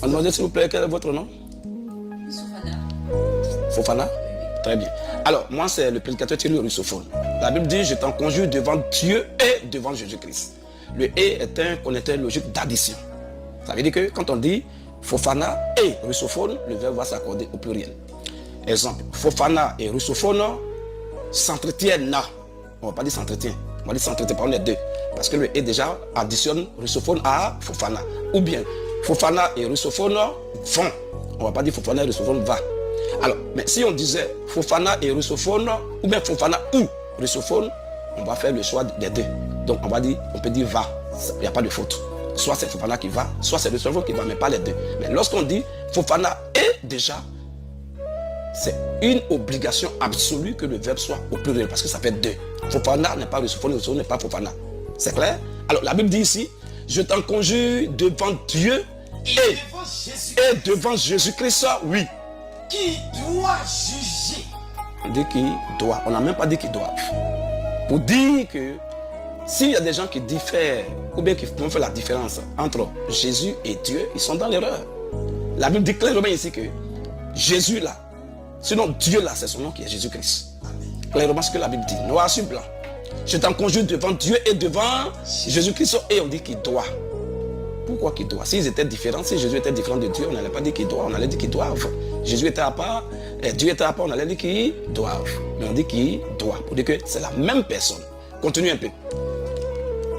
Mademoiselle, s'il vous plaît, quel est votre nom? Fofana. Fofana? Très bien. Alors, moi, c'est le prédicateur Thierry Russophone. La Bible dit, je t'en conjure devant Dieu et devant Jésus-Christ. Le et est un connecteur logique d'addition. Ça veut dire que quand on dit Fofana et Russophone, le verbe va s'accorder au pluriel. Exemple, Fofana et Russophone s'entretiennent. On ne va pas dire s'entretient, on va dire s'entretient par les deux. Parce que le et déjà additionne Russophone à Fofana. Ou bien Fofana et Russophone vont. On ne va pas dire Fofana et Russophone va. Alors, mais si on disait Fofana et Russophone, ou bien Fofana ou Russophone, on va faire le choix des deux. Donc on peut dire va, il n'y a pas de faute. Soit c'est Fofana qui va, soit c'est Russophone qui va, mais pas les deux. Mais lorsqu'on dit Fofana est déjà, c'est une obligation absolue que le verbe soit au pluriel, parce que ça fait deux. Fofana n'est pas Russophone, Russophone n'est pas Fofana. C'est clair? Alors la Bible dit ici, je t'en conjure devant Dieu et devant Jésus-Christ, oui. Qui doit juger. On dit qui doit, on n'a même pas dit qui doit. Pour dire que s'il y a des gens qui diffèrent, ou bien qui font faire la différence entre Jésus et Dieu, ils sont dans l'erreur. La Bible dit clairement ici que Jésus là, sinon Dieu là, c'est son nom qui est Jésus-Christ. Clairement ce que la Bible dit, noir sur blanc. Je t'en conjure devant Dieu et devant Jésus-Christ, et on dit qu'il doit. Pourquoi qu'il doit? S'ils étaient différents, si Jésus était différent de Dieu, on n'allait pas dire qu'il doit, on allait dire qu'ils doivent. Jésus était à part, et Dieu était à part, on allait dire qu'ils doivent. Mais on dit qu'il doit, pour dire que c'est la même personne. Continue un peu.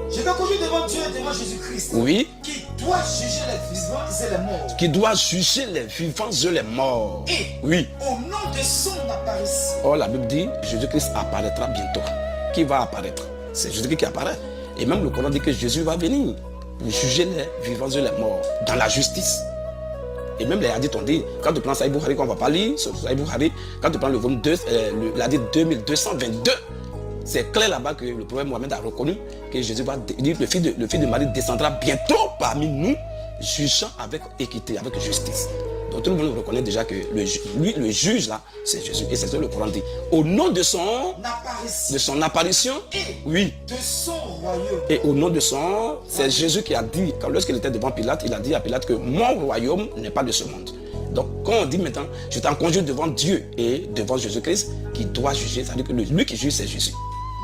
Je t'en conjure devant Dieu et devant Jésus-Christ. Oui. Qui doit juger les vivants et les morts. Qui doit juger les vivants et les morts. Et oui. Au nom de son apparition. Or la Bible dit, Jésus-Christ apparaîtra bientôt. Qui va apparaître? C'est Jésus-Christ qui apparaît. Et même le Coran dit que Jésus va venir pour juger les vivants et les morts dans la justice. Et même les hadiths ont dit, quand tu prends Sahih Bukhari, qu'on ne va pas lire, Sahih Bukhari, quand tu prends le volume 2, l'hadith 2222, c'est clair là-bas que le prophète Mohammed a reconnu que Jésus va, le fils de Marie descendra bientôt parmi nous, jugeant avec équité, avec justice. Donc tout le monde reconnaît déjà que le juge là, c'est Jésus. Et c'est ce que le Coran dit. Au nom de son apparition, et oui. de son royaume. Et au nom de son, c'est Jésus qui a dit, lorsqu'il était devant Pilate, il a dit à Pilate que mon royaume n'est pas de ce monde. Donc quand on dit maintenant, je t'en conjure devant Dieu et devant Jésus-Christ qui doit juger, c'est-à-dire que lui qui juge, c'est Jésus.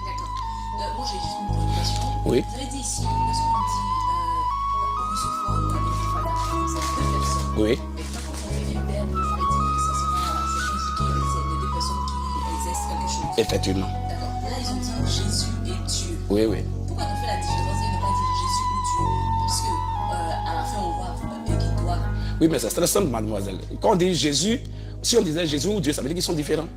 D'accord. Moi j'ai juste une préoccupation. Oui. Vous avez dit ici, lorsqu'on dit Russophone avec Fofana, c'est deux personnes. Oui. Mais quand on fait les verbes, vous avez dit que ça sera les deux personnes qui exercent quelque chose. Effectivement. D'accord. Là ils ont dit Jésus et Dieu. Oui, oui. Pourquoi on fait la différence et ne pas dire Jésus ou Dieu? Parce que à la fin on voit eux qui doivent. Oui, mais c'est très simple, mademoiselle. Quand on dit Jésus, si on disait Jésus ou Dieu, ça veut dire qu'ils sont différents.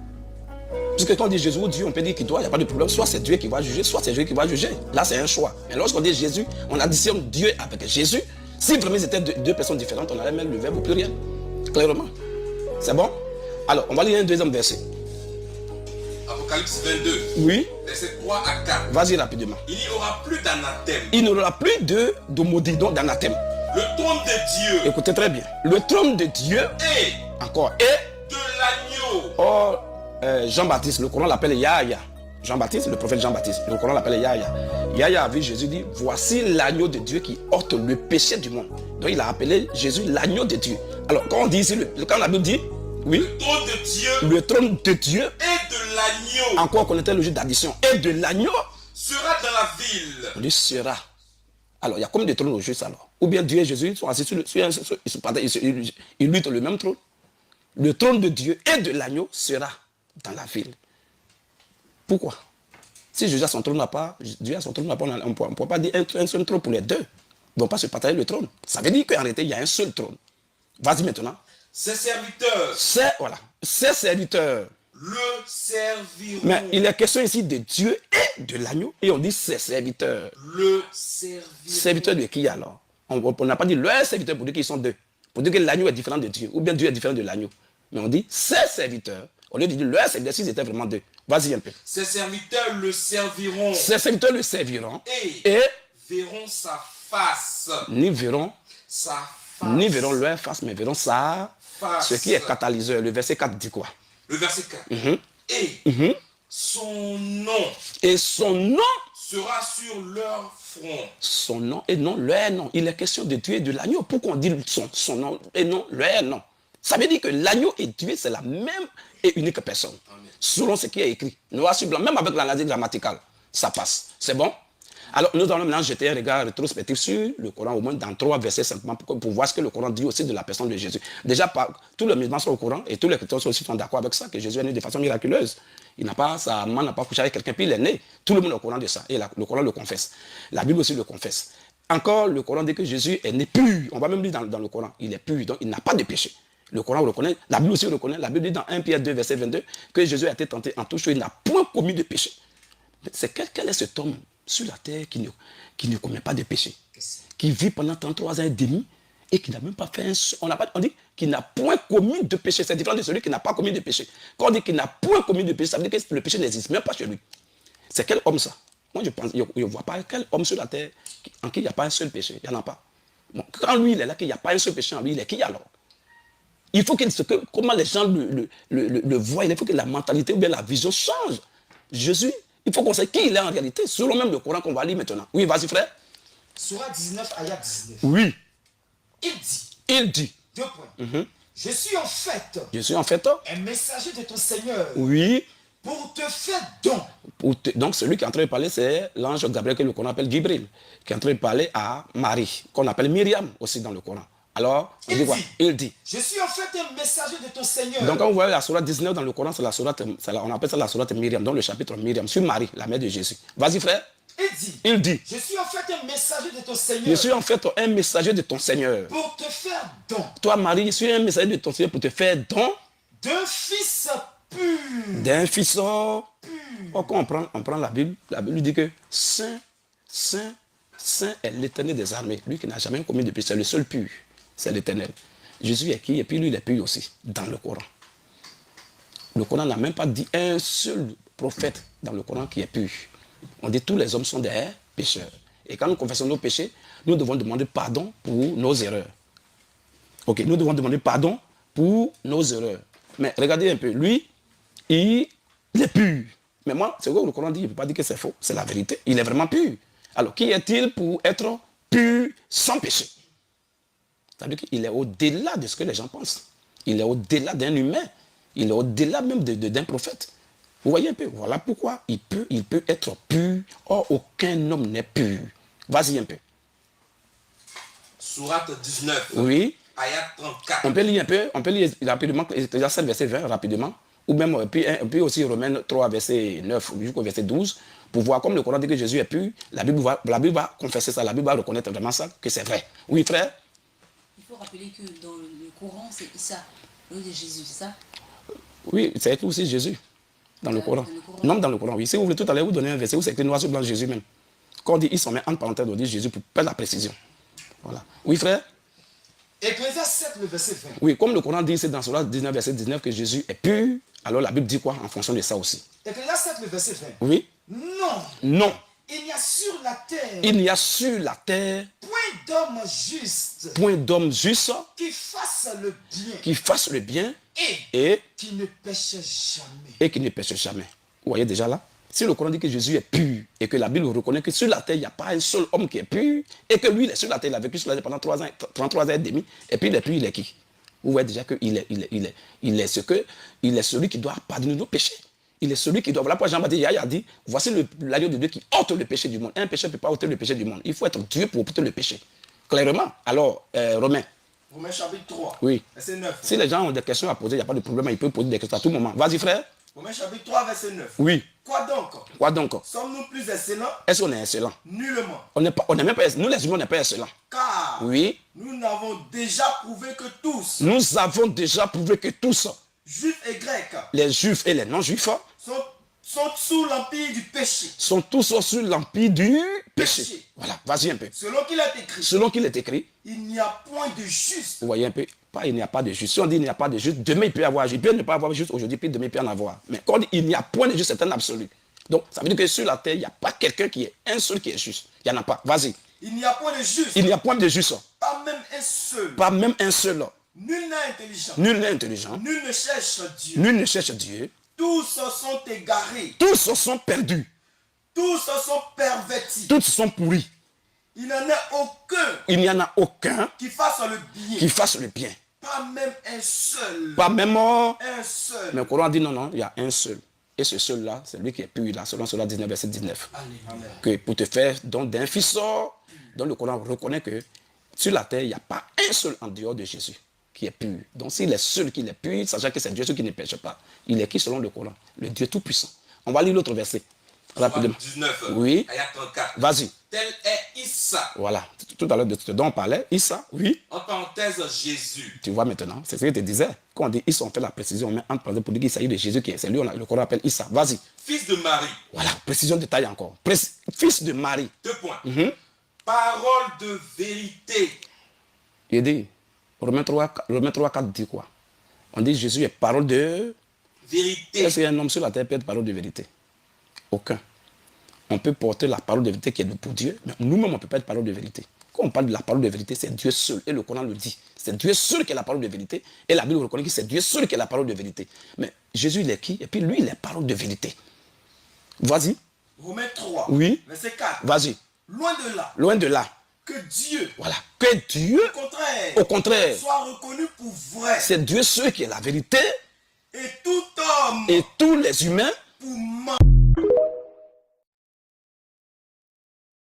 Puisque quand on dit Jésus ou Dieu, on peut dire qu'il doit, il n'y a pas de problème. Soit c'est Dieu qui va juger, soit c'est Dieu qui va juger. Là, c'est un choix. Mais lorsqu'on dit Jésus, on additionne Dieu avec Jésus. Si vraiment ils étaient deux personnes différentes, on allait mettre le verbe au pluriel. Clairement. C'est bon? Alors, on va lire un deuxième verset. Apocalypse 22. Oui. Verset 3 à 4. Vas-y rapidement. Il n'y aura plus d'anathème. Il n'y aura plus de maudit, donc d'anathème. Le trône de Dieu. Écoutez très bien. Le trône de Dieu. Et. Encore. Et. De l'agneau. Or, Jean-Baptiste, le Coran l'appelle Yahya. Jean-Baptiste, le prophète Jean-Baptiste, le Coran l'appelle Yahya. Yahya a vu Jésus dire, voici l'agneau de Dieu qui ôte le péché du monde. Donc il a appelé Jésus l'agneau de Dieu. Alors quand on dit ici, quand la Bible dit, oui, le trône de Dieu. Le trône de Dieu. Et de l'agneau. Encore qu'on était logique d'addition. Et de l'agneau. Sera dans la ville. On dit sera. Alors il y a combien de trônes au juste alors? Ou bien Dieu et Jésus sont assis ils luttent le même trône. Le trône de Dieu et de l'agneau sera dans la ville. Pourquoi? Si Jésus a son trône à part, Dieu a son trône à part, on ne peut pas dire un seul trône pour les deux. Ils ne vont pas se partager le trône. Ça veut dire qu'en réalité, il y a un seul trône. Vas-y maintenant. Ses serviteurs. Ses serviteurs. Le serviront. Mais il est question ici de Dieu et de l'agneau. Et on dit ses serviteurs. Le serviront. Serviteurs de qui alors? On n'a pas dit leurs serviteurs pour dire qu'ils sont deux. Pour dire que l'agneau est différent de Dieu. Ou bien Dieu est différent de l'agneau. Mais on dit ses serviteurs. Au lieu de dire leurs serviteurs, s'ils étaient vraiment deux. Vas-y un peu. Ses serviteurs le serviront. Ses serviteurs le serviront. Et verront sa face. Ni verront leur face, mais verront sa face. Ce qui est catalyseur. Le verset 4 dit quoi? Le verset 4. Et son nom. Et son nom sera sur leur front. Son nom et non leur nom. Il est question de tuer de l'agneau. Pourquoi on dit son nom et non leur nom? Ça veut dire que l'agneau et Dieu, c'est la même et unique personne. Amen. Selon ce qui est écrit. Noir sur blanc, même avec l'analyse grammaticale, ça passe. C'est bon? Alors, nous allons maintenant jeter un regard rétrospectif sur le Coran, au moins dans 3 versets simplement, pour voir ce que le Coran dit aussi de la personne de Jésus. Déjà, tous les musulmans sont au courant et tous les chrétiens aussi sont d'accord avec ça, que Jésus est né de façon miraculeuse. Sa maman n'a pas couché avec quelqu'un, puis il est né. Tout le monde est au courant de ça. Et le Coran le confesse. La Bible aussi le confesse. Encore, le Coran dit que Jésus est né pur. On va même lire dans le Coran. Il est pur, donc il n'a pas de péché. Le Coran reconnaît, la Bible aussi reconnaît. La Bible dit dans 1 Pierre 2, verset 22, que Jésus a été tenté en toute chose, il n'a point commis de péché. C'est quel est cet homme sur la terre qui ne commet pas de péché, qui vit pendant 33 ans et demi et qui n'a même pas fait on dit qu'il n'a point commis de péché. C'est différent de celui qui n'a pas commis de péché. Quand on dit qu'il n'a point commis de péché, ça veut dire que le péché n'existe même pas chez lui. C'est quel homme ça? Moi je ne vois pas quel homme sur la terre en qui il n'y a pas un seul péché. Il n'y en a pas. Bon, quand lui il est là, qu'il n'y a pas un seul péché en lui, il est qui alors? Il faut comment les gens le voient, il faut que la mentalité ou bien la vision change. Jésus, il faut qu'on sache qui il est en réalité, selon même le Coran qu'on va lire maintenant. Oui, vas-y frère. Surah 19, ayat 19. Oui. Il dit. 2 points. Je suis en fait un messager de ton Seigneur. Oui. Pour te faire don. Donc celui qui est en train de parler, c'est l'ange Gabriel que le Coran appelle Gibril, qui est en train de parler à Marie, qu'on appelle Myriam aussi dans le Coran. Alors, il dit. Je suis en fait un messager de ton Seigneur. Donc quand vous voyez la sourate 19 dans le Coran, c'est on appelle ça la sourate Myriam, dans le chapitre Myriam, sur Marie, la mère de Jésus. Vas-y frère. Il dit. Je suis en fait un messager de ton Seigneur. Je suis en fait un messager de ton Seigneur. Pour te faire don. Toi Marie, je suis un messager de ton Seigneur pour te faire don. D'un fils pur. D'un fils pur. Oh, quand on prend la Bible dit que Saint est l'Éternel des armées. Lui qui n'a jamais commis de péché, c'est le seul pur. C'est l'Éternel. Jésus est qui? Et puis lui, il est pur aussi, dans le Coran. Le Coran n'a même pas dit un seul prophète dans le Coran qui est pur. On dit tous les hommes sont des pécheurs. Et quand nous confessons nos péchés, nous devons demander pardon pour nos erreurs. Ok, nous devons demander pardon pour nos erreurs. Mais regardez un peu, lui, il est pur. Mais moi, c'est quoi le Coran dit? Il ne peut pas dire que c'est faux, c'est la vérité. Il est vraiment pur. Alors, qui est-il pour être pur sans péché? C'est-à-dire qu'il est au-delà de ce que les gens pensent. Il est au-delà d'un humain. Il est au-delà même d'un prophète. Vous voyez un peu, voilà pourquoi il peut être pur. Or, aucun homme n'est pur. Vas-y un peu. Sourate 19. Oui. Ayat 34. On peut lire un peu, on peut lire rapidement, déjà 7 verset 20 rapidement. Ou même, puis aussi Romains 3 verset 9 jusqu'au verset 12. Pour voir, comme le Coran dit que Jésus est pur, la Bible va confesser ça, la Bible va reconnaître vraiment ça, que c'est vrai. Oui frère? Il faut rappeler que dans le Coran, c'est Issa, le nom de Jésus, c'est ça? Oui, c'est écrit aussi Jésus. Dans le Coran. Non, dans le Coran, oui. Si vous voulez tout à l'heure vous donner un verset où c'est écrit noir sur blanc Jésus même. Quand on dit, ils sont mis entre parenthèses, on dit Jésus pour perdre la précision. Voilà. Oui, frère? Ecclésiaste 7, le verset 20. Oui, comme le Coran dit, c'est dans Surah 19, verset 19 que Jésus est pur, alors la Bible dit quoi en fonction de ça aussi? Ecclésiaste 7, le verset 20. Oui? Non. Non. Il n'y a sur la terre. Il n'y a sur la terre point d'homme juste. Point d'homme juste. Qui fasse le bien. Qui fasse le bien. Et qui ne pêche jamais. Et qui ne pêche jamais. Vous voyez déjà là? Si le Coran dit que Jésus est pur et que la Bible reconnaît que sur la terre, il n'y a pas un seul homme qui est pur et que lui, il est sur la terre, il a vécu sur la terre pendant 33 ans et demi, et puis il est pur, il est qui? Vous voyez déjà qu'il est celui qui doit pardonner nos péchés. Il est celui qui doit. Voilà pourquoi Jean-Baptiste a dit, voici l'agneau de Dieu qui ôte le péché du monde. Un péché ne peut pas ôter le péché du monde. Il faut être Dieu pour ôter le péché. Clairement. Alors, Romains chapitre 3, oui. verset 9. Si les gens ont des questions à poser, il n'y a pas de problème, ils peuvent poser des questions à tout moment. Vas-y frère. Romains chapitre 3, verset 9. Oui. Quoi donc? Sommes-nous plus excellents? Est-ce qu'on est excellent? Nullement. On n'est même pas, nous les humains, on n'est pas excellents. Car oui. Nous avons déjà prouvé que tous, juifs et grecs, les juifs et les non-juifs, sont sous l'empire du péché. Sont tous sous l'empire du péché. Voilà, vas-y un peu. Selon qu'il est écrit. Il n'y a point de juste. Vous voyez un peu? Pas il n'y a pas de juste. Si on dit il n'y a pas de juste, demain il peut y avoir. Il peut ne pas avoir juste aujourd'hui, puis demain il peut en avoir. Mais quand on dit il n'y a point de juste, c'est un absolu. Donc ça veut dire que sur la terre, il n'y a pas quelqu'un qui est un seul qui est juste. Il n'y en a pas. Vas-y. Il n'y a point de juste. Il n'y a point de juste. Pas même un seul. Pas même un seul. Nul n'est intelligent. Nul n'est intelligent. Nul ne cherche Dieu. Nul ne cherche Dieu. Tous sont égarés. Tous sont perdus. Tous sont pervertis. Tous sont pourris. Il n'y en a aucun. Il n'y en a aucun qui fasse le bien. Qui fasse le bien. Pas même un seul. Pas même un seul. Mais le Coran dit non, il y a un seul. Et ce seul-là, c'est lui qui est pur, là, selon cela 19, verset 19. Amen. Que pour te faire don d'un fils, dont le Coran reconnaît que sur la terre, il n'y a pas un seul en dehors de Jésus qui est pur. Donc s'il est seul qui est pur, sachant que c'est Dieu seul qui ne pêche pas. Il est qui selon le Coran? Le Dieu Tout-Puissant. On va lire l'autre verset. Rapidement. 19, oui. ayat 34. Vas-y. Tel est Issa. Voilà. Tout à l'heure de ce dont on parlait. Issa, oui. En parenthèse, Jésus. Tu vois maintenant, c'est ce que je te disais. Quand on dit Issa, on fait la précision, on met entre parenthèses pour dire qu'il s'agit de Jésus, c'est lui, le Coran appelle Issa. Vas-y. Fils de Marie. Voilà, précision de taille encore. Fils de Marie. 2 points. Parole de vérité. Il dit, Romains 3, 4 dit quoi? On dit Jésus est parole de vérité. Est-ce qu'il y a un homme sur la terre qui peut être parole de vérité? Aucun. On peut porter la parole de vérité qui est pour Dieu, mais nous-mêmes, on ne peut pas être parole de vérité. Quand on parle de la parole de vérité, c'est Dieu seul. Et le Coran le dit. C'est Dieu seul qui est la parole de vérité. Et la Bible reconnaît que c'est Dieu seul qui est la parole de vérité. Mais Jésus, il est qui? Et puis lui, il est parole de vérité. Vas-y. Romains 3, oui. verset 4. Vas-y. Loin de là. Loin de là. Que Dieu. Voilà. Que Dieu. Au contraire. Soit reconnu pour vrai. C'est Dieu seul qui est la vérité. Et tout homme. Et tous les humains. Pour